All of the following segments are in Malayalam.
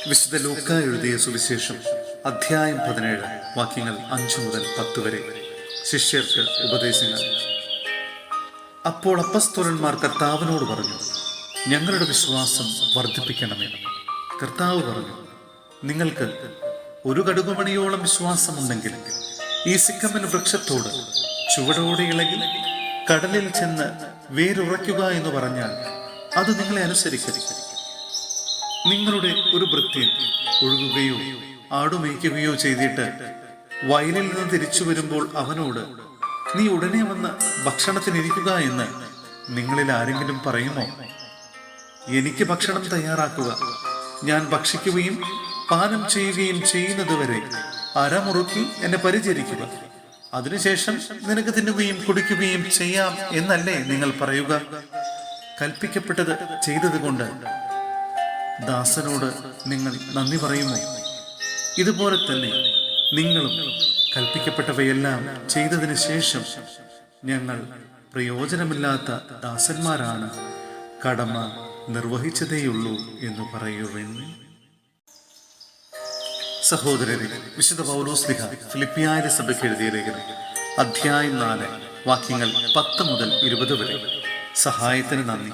വിശുദ്ധ ലൂക്കാ എഴുതിയ സുവിശേഷം അധ്യായം 17 വാക്യങ്ങൾ 5 മുതൽ 10 വരെ. ശിഷ്യർക്ക് ഉപദേശങ്ങൾ. അപ്പോൾ അപ്പസ്തോലന്മാർ കർത്താവിനോട് പറഞ്ഞു, ഞങ്ങളുടെ വിശ്വാസം വർദ്ധിപ്പിക്കണമേ. കർത്താവ് പറഞ്ഞു, നിങ്ങൾക്ക് ഒരു കടുകുമണിയോളം വിശ്വാസമുണ്ടെങ്കിൽ ഈ സിക്കമൻ വൃക്ഷത്തോട് ചുവടോടെ ഇളകി കടലിൽ ചെന്ന് വേരുറയ്ക്കുക എന്ന് പറഞ്ഞാൽ അത് നിങ്ങളെ അനുസരിക്കും. നിങ്ങളുടെ ഒരു ഭൃത്യൻ ഒഴുകുകയോ ആടുമേയ്ക്കുകയോ ചെയ്തിട്ട് വയലിൽ നിന്ന് തിരിച്ചു വരുമ്പോൾ അവനോട്, നീ ഉടനെ വന്ന് ഭക്ഷണത്തിനിരിക്കുക എന്ന് നിങ്ങളിൽ ആരെങ്കിലും പറയുമോ? എനിക്ക് ഭക്ഷണം തയ്യാറാക്കുക, ഞാൻ ഭക്ഷിക്കുകയും പാനം ചെയ്യുകയും ചെയ്യുന്നതുവരെ അരമുറുക്കി എന്നെ പരിചരിക്കുക, അതിനുശേഷം നിനക്ക് തിന്നുകയും കുടിക്കുകയും ചെയ്യാം എന്നല്ലേ നിങ്ങൾ പറയുക? കൽപ്പിക്കപ്പെട്ടത് ചെയ്തത് കൊണ്ട് ദാസനോട് നിങ്ങൾ നന്ദി പറയുമോ? ഇതുപോലെ തന്നെ നിങ്ങളും കൽപ്പിക്കപ്പെട്ടവയെല്ലാം ചെയ്തതിന് ശേഷം, ഞങ്ങൾ പ്രയോജനമില്ലാത്ത ദാസന്മാരാണ്, കടമ നിർവഹിച്ചതേയുള്ളൂ എന്ന് പറയുവിൻ. സഹോദരരെ, വിശുദ്ധ പൗലോസ്ലീഹ ഫിലിപ്പിയായ സഭയ്ക്ക് എഴുതിയ ലേഖനം അധ്യായം 4 വാക്യങ്ങൾ 10 മുതൽ 20 വരെ. സഹായത്തിന് നന്ദി.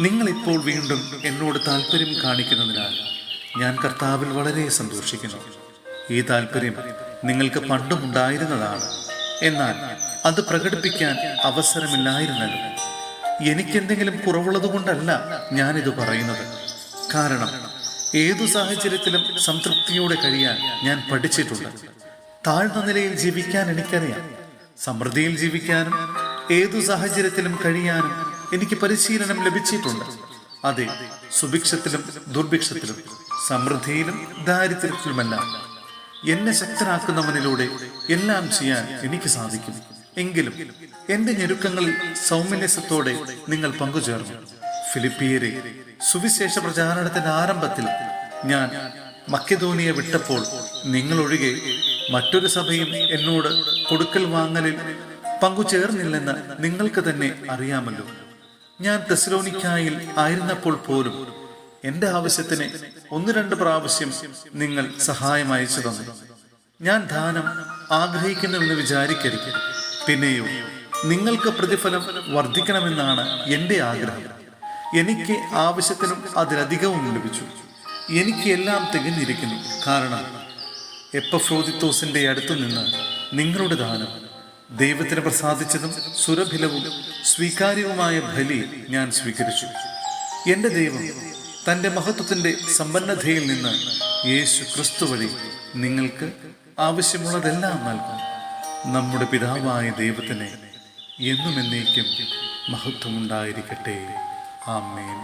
നിങ്ങളിപ്പോൾ വീണ്ടും എന്നോട് താല്പര്യം കാണിക്കുന്നതിനാൽ ഞാൻ കർത്താവിൽ വളരെ സന്തോഷിക്കുന്നു. ഈ താല്പര്യം നിങ്ങൾക്ക് പണ്ടും ഉണ്ടായിരുന്നതാണ്, എന്നാൽ അത് പ്രകടിപ്പിക്കാൻ അവസരമില്ലായിരുന്നല്ലോ. എനിക്കെന്തെങ്കിലും കുറവുള്ളതുകൊണ്ടല്ല ഞാനിത് പറയുന്നത്. കാരണം ഏതു സാഹചര്യത്തിലും സംതൃപ്തിയോടെ കഴിയാൻ ഞാൻ പഠിച്ചിട്ടുണ്ട്. താഴ്ന്ന നിലയിൽ ജീവിക്കാൻ എനിക്കറിയാം, സമൃദ്ധിയിൽ ജീവിക്കാനും ഏതു സാഹചര്യത്തിലും കഴിയാനും എനിക്ക് പരിശീലനം ലഭിച്ചിട്ടുണ്ട്. അതെ, സുഭിക്ഷത്തിലും ദുർഭിക്ഷത്തിലും സമൃദ്ധിയിലും ദാരിദ്ര്യത്തിലുമെല്ലാം എന്നെ ശക്തനാക്കുന്നവനിലൂടെ എല്ലാം ചെയ്യാൻ എനിക്ക് സാധിക്കും. എങ്കിലും എന്റെ ഞെരുക്കങ്ങളിൽ സൗമ്യനസത്തോടെ നിങ്ങൾ പങ്കുചേർന്നു. ഫിലിപ്പിയരെ, സുവിശേഷ പ്രചാരണത്തിന്റെ ആരംഭത്തിൽ ഞാൻ മക്കെദോനിയ വിട്ടപ്പോൾ നിങ്ങളൊഴികെ മറ്റൊരു സഭയും എന്നോട് കൊടുക്കൽ വാങ്ങലിൽ പങ്കുചേർന്നില്ലെന്ന് നിങ്ങൾക്ക് തന്നെ അറിയാമല്ലോ. ഞാൻ തെസ്സലോനിക്കായിൽ ആയിരുന്നപ്പോൾ പോലും എന്റെ ആവശ്യത്തിന് 1-2 പ്രാവശ്യം നിങ്ങൾ സഹായം അയച്ചു തന്നു. ഞാൻ ദാനം ആഗ്രഹിക്കുന്നുവെന്ന് വിചാരിക്കരുത്. പിന്നെയോ നിങ്ങൾക്ക് പ്രതിഫലം വർദ്ധിക്കണമെന്നാണ് എന്റെ ആഗ്രഹം. എനിക്ക് ആവശ്യത്തിനും അതിലധികവും ലഭിച്ചു. എനിക്ക് എല്ലാം തികഞ്ഞിരിക്കുന്നു. കാരണം എപ്പഫ്രോദിത്തോസിന്റെ അടുത്തു നിന്ന് നിങ്ങളുടെ ദാനം ദൈവത്തിന് പ്രസാദിച്ചതും സുരഭിലവും സ്വീകാര്യവുമായ ബലി ഞാൻ സ്വീകരിച്ചു. എന്റെ ദൈവം തന്റെ മഹത്വത്തിന്റെ സമ്പന്നതയിൽ നിന്ന് യേശു ക്രിസ്തു വഴി നിങ്ങൾക്ക് ആവശ്യമുള്ളതെല്ലാം നൽകും. നമ്മുടെ പിതാവായ ദൈവത്തിന് എന്നും എന്നേക്കും മഹത്വമുണ്ടായിരിക്കട്ടെ. ആമേൻ.